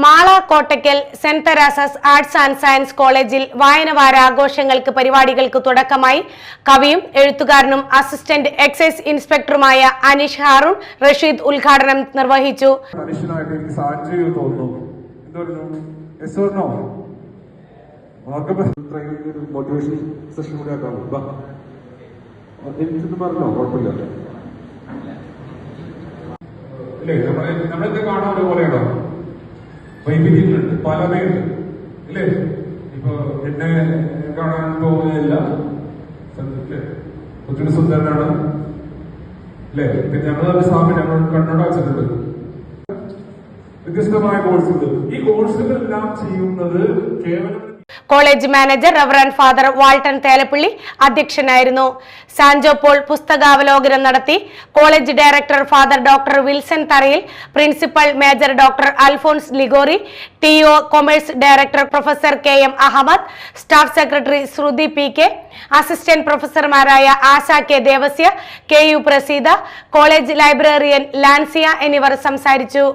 Mala Kottakkal saint Teresa's arts and science കോളേജിൽ വായനവാര ആഘോഷങ്ങൾക്ക് പരിപാടികൾക്ക് തുടക്കമായി. കവിയും എഴുത്തുകാരനും അസിസ്റ്റന്റ് എക്സൈസ് ഇൻസ്പെക്ടറുമായ അനീഷ് ഹാറൂൺ റഷീദ് ഉദ്ഘാടനം നിർവഹിച്ചു. വൈവിധ്യങ്ങളുണ്ട്, പല പേരുണ്ട് അല്ലേ. ഇപ്പൊ എന്നെ കാണാൻ പോകുന്നതല്ല ഒത്തിരി സുന്ദരനാണ് അല്ലേ. പിന്നെ ഞങ്ങൾ സ്വാമി ഞങ്ങൾ കണ്ണട വെച്ചിട്ടുണ്ട്. വ്യത്യസ്തമായ കോഴ്സുകൾ. ഈ കോഴ്സുകളെല്ലാം ചെയ്യുന്നത് കേവലം college manager reverend father Walton Thelappally അധ്യക്ഷനായിരുന്നു. സാൻജോ പോൾ പുസ്തകാവലോകനം നടത്തി. College director father doctor Wilson Tharayil, principal major doctor Alphonse Liguori, TO commerce director professor KM Ahammed, staff secretary Shruthi PK, assistant പ്രൊഫസർമാരായ Asha K Devasya, KU Praseetha, college librarian Lancia എന്നിവർ സംസാരിച്ചു.